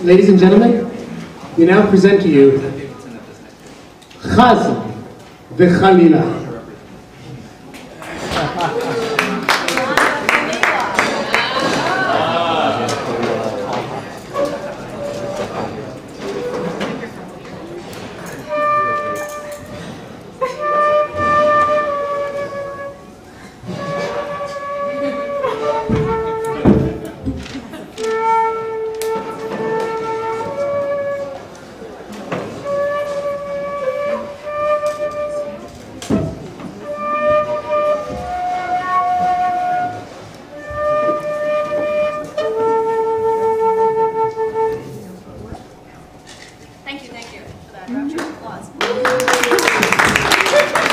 Ladies and gentlemen, we now present to you Chaz'n v'Chalila.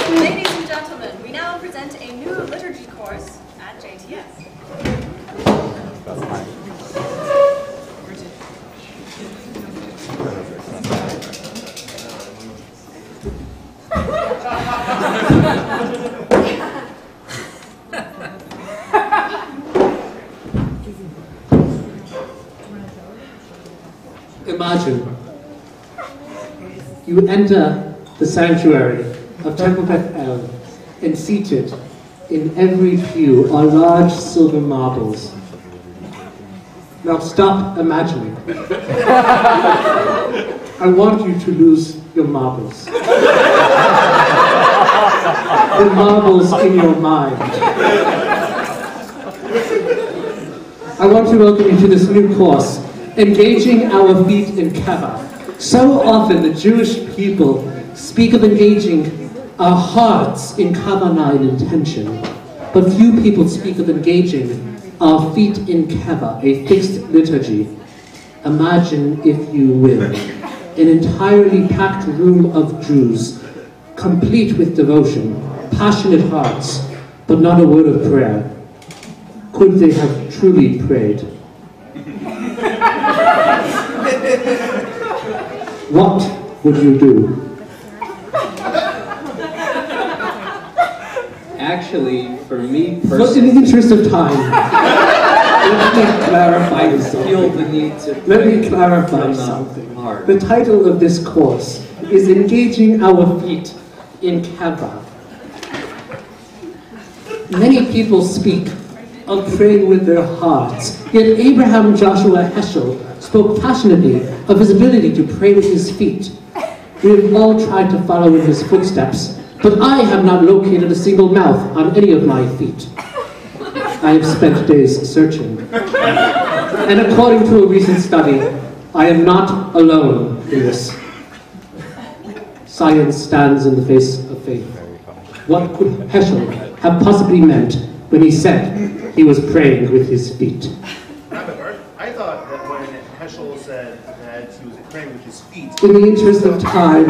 Ladies and gentlemen, we now present a new liturgy course at JTS. Imagine you enter the sanctuary of Temple Beth El, and seated in every pew are large silver marbles. Now stop imagining. I want you to lose your marbles. The marbles in your mind. I want to welcome you to this new course, Engaging Our Feet in Qeba. So often the Jewish people speak of engaging our hearts in kavanah and intention, but few people speak of engaging our feet in Qeba, a fixed liturgy. Imagine, if you will, an entirely packed room of Jews, complete with devotion, passionate hearts, but not a word of prayer. Could they have truly prayed? What would you do? Actually, for me But in personally, the interest of time, let me clarify feel the need to Let me clarify something. Hard. The title of this course is Engaging Our Feet in Qeba. Many people speak of praying with their hearts, yet Abraham Joshua Heschel spoke passionately of his ability to pray with his feet. We have all tried to follow in his footsteps, but I have not located a single mouth on any of my feet. I have spent days searching. And according to a recent study, I am not alone in this. Science stands in the face of faith. What could Heschel have possibly meant when he said he was praying with his feet? I thought that when Heschel said that he was praying with his feet. In the interest of time,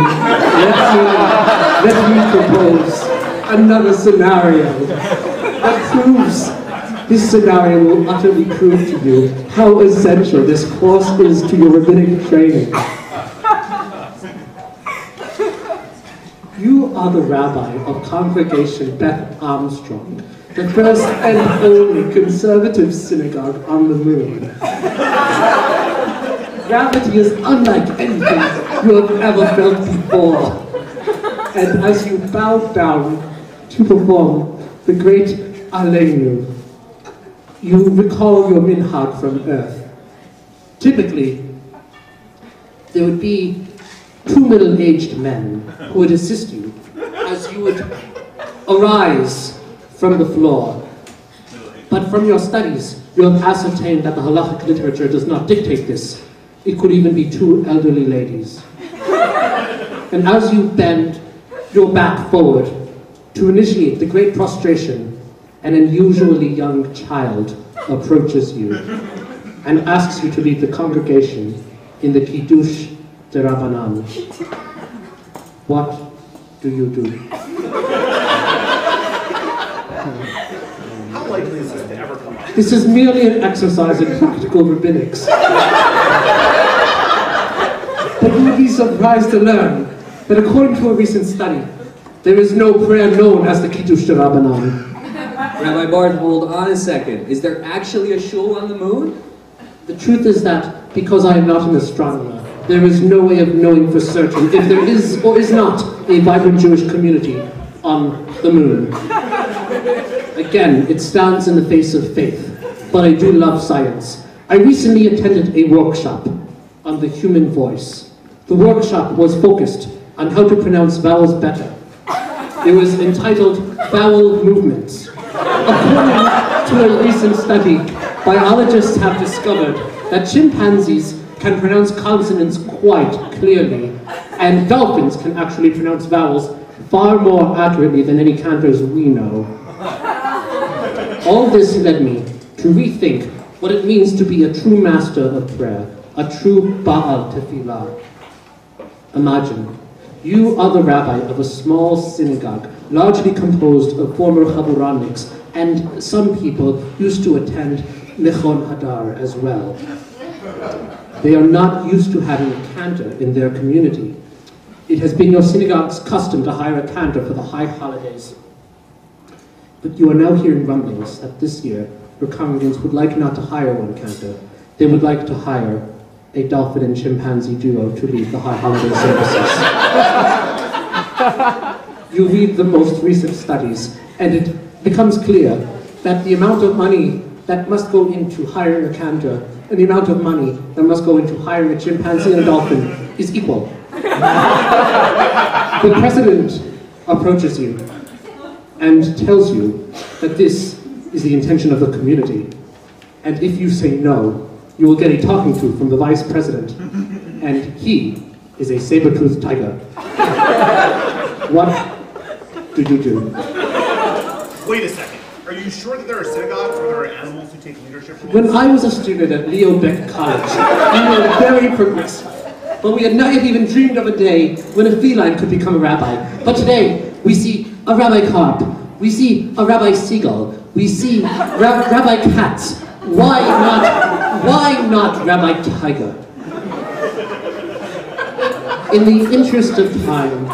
let me propose another scenario that proves, this scenario will utterly prove to you how essential this course is to your rabbinic training. You are the rabbi of Congregation Beth Armstrong, the first and only conservative synagogue on the moon. Gravity is unlike anything you have ever felt before. And as you bow down to perform the great Aleinu, you recall your minhag from earth. Typically, there would be two middle-aged men who would assist you as you would arise from the floor. But from your studies, you have ascertained that the halachic literature does not dictate this. It could even be two elderly ladies. And as you bend your back forward to initiate the great prostration, an unusually young child approaches you and asks you to lead the congregation in the Kiddush de Rabbanan. What do you do? How likely is this to ever come up? This is merely an exercise in practical rabbinics. But you would be surprised to learn that according to a recent study, there is no prayer known as the Kiddush de Rabbanan. Rabbi Barth, hold on a second. Is there actually a shul on the moon? The truth is that because I am not an astronomer, there is no way of knowing for certain if there is or is not a vibrant Jewish community on the moon. Again, it stands in the face of faith, but I do love science. I recently attended a workshop on the human voice. The workshop was focused on how to pronounce vowels better. It was entitled Vowel Movements. According to a recent study, biologists have discovered that chimpanzees can pronounce consonants quite clearly, and dolphins can actually pronounce vowels far more accurately than any cantors we know. All this led me to rethink what it means to be a true master of prayer, a true Baal Tefillah. Imagine, you are the rabbi of a small synagogue, largely composed of former Chaburaniks, and some people used to attend Mechon Hadar as well. They are not used to having a cantor in their community. It has been your synagogue's custom to hire a cantor for the high holidays. But you are now hearing rumblings that this year your congregants would like not to hire one cantor. They would like to hire a dolphin and chimpanzee duo to lead the high holiday services. You read the most recent studies, and it becomes clear that the amount of money that must go into hiring a cantor and the amount of money that must go into hiring a chimpanzee and a dolphin is equal. The president approaches you and tells you that this is the intention of the community, and if you say no, you will get a talking to from the vice president, and he is a saber-toothed tiger. What do you do? Wait a second. Are you sure that there are synagogues where there are animals who take leadership roles? When I was a student at Leo Beck College, we were very progressive. But we had not yet even dreamed of a day when a feline could become a rabbi. But today, we see a Rabbi Carp, we see a Rabbi Seagull, we see Rabbi Cats. Why not Rabbi Tiger? In the interest of time,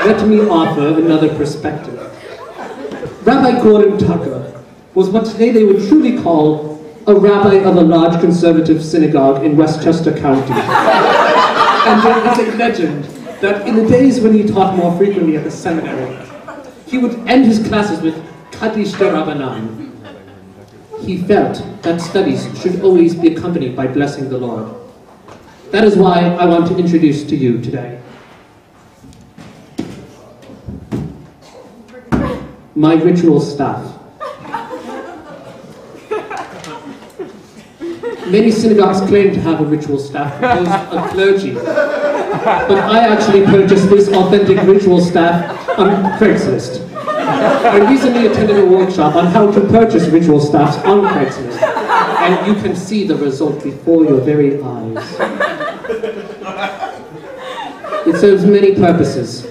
let me offer another perspective. Rabbi Gordon Tucker was what today they would truly call a rabbi of a large conservative synagogue in Westchester County. And there is a legend that in the days when he taught more frequently at the seminary, he would end his classes with Kaddish Derabanan. He felt that studies should always be accompanied by blessing the Lord. That is why I want to introduce to you today my ritual staff. Many synagogues claim to have a ritual staff composed of clergy, but I actually purchased this authentic ritual staff on Craigslist. I recently attended a workshop on how to purchase ritual staffs on Craigslist, and you can see the result before your very eyes. It serves many purposes.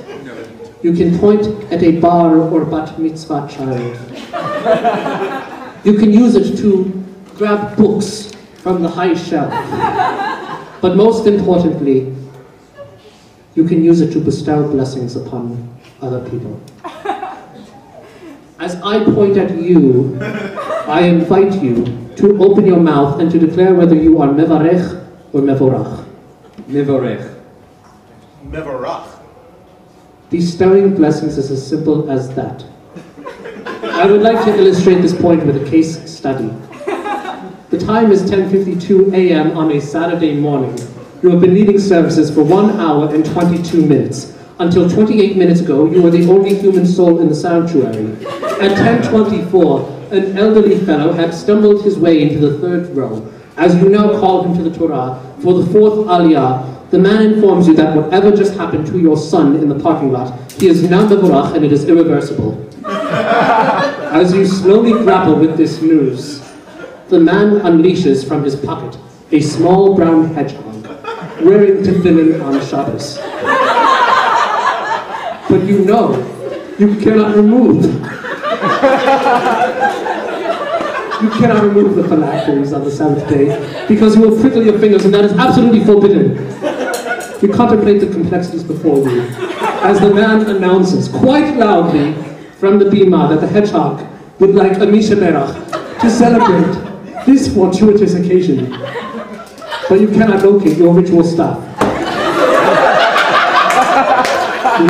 You can point at a bar or bat mitzvah child. You can use it to grab books from the high shelf. But most importantly, you can use it to bestow blessings upon other people. As I point at you, I invite you to open your mouth and to declare whether you are mevarech or mevorach. Mevorech. Mevorach. Bestowing blessings is as simple as that. I would like to illustrate this point with a case study. The time is 10:52 a.m. on a Saturday morning. You have been leading services for 1 hour and 22 minutes. Until 28 minutes ago, you were the only human soul in the sanctuary. At 10:24, an elderly fellow had stumbled his way into the third row. As you now call him to the Torah for the fourth aliyah, the man informs you that whatever just happened to your son in the parking lot, he is now mevorach and it is irreversible. As you slowly grapple with this news, the man unleashes from his pocket a small brown hedgehog, wearing tefillin on Shabbos. But you know, you cannot remove. You cannot remove the phylacteries on the seventh day because you will prickle your fingers, and that is absolutely forbidden. You contemplate the complexities before you as the man announces quite loudly from the bima that the hedgehog would like a misha berach to celebrate this fortuitous occasion. but you cannot locate your ritual staff.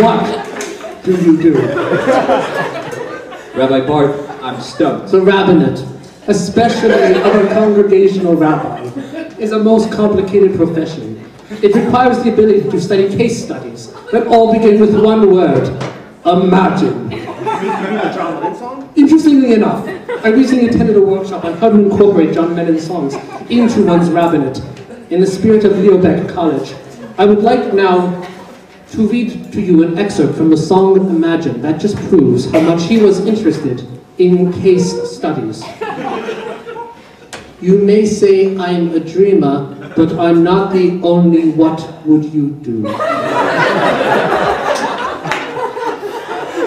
What do you do? Rabbi Barth, I'm stumped. The rabbinate, especially of a congregational rabbi, is a most complicated profession. It requires the ability to study case studies that all begin with one word: imagine. John Lennon song? Interestingly enough, I recently attended a workshop on how to incorporate John Lennon's songs into one's rabbinate in the spirit of Leo Beck College. I would like now to read to you an excerpt from the song Imagine that just proves how much he was interested in case studies. You may say I'm a dreamer, but I'm not the only what would you do. I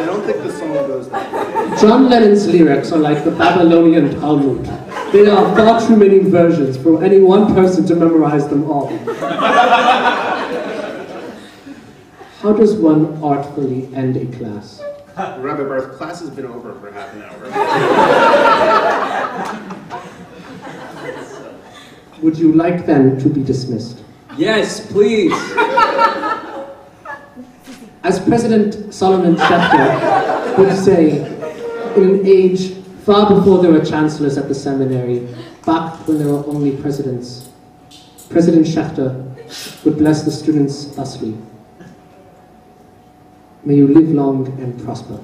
don't think the song goes that way. John Lennon's lyrics are like the Babylonian Talmud. There are far too many versions for any one person to memorize them all. How does one artfully end a class? Rabbi Barth, class has been over for half an hour. Would you like then to be dismissed? Yes, please. As President Solomon Schechter would say, in an age far before there were chancellors at the seminary, back when there were only presidents, President Schechter would bless the students thusly. May you live long and prosper.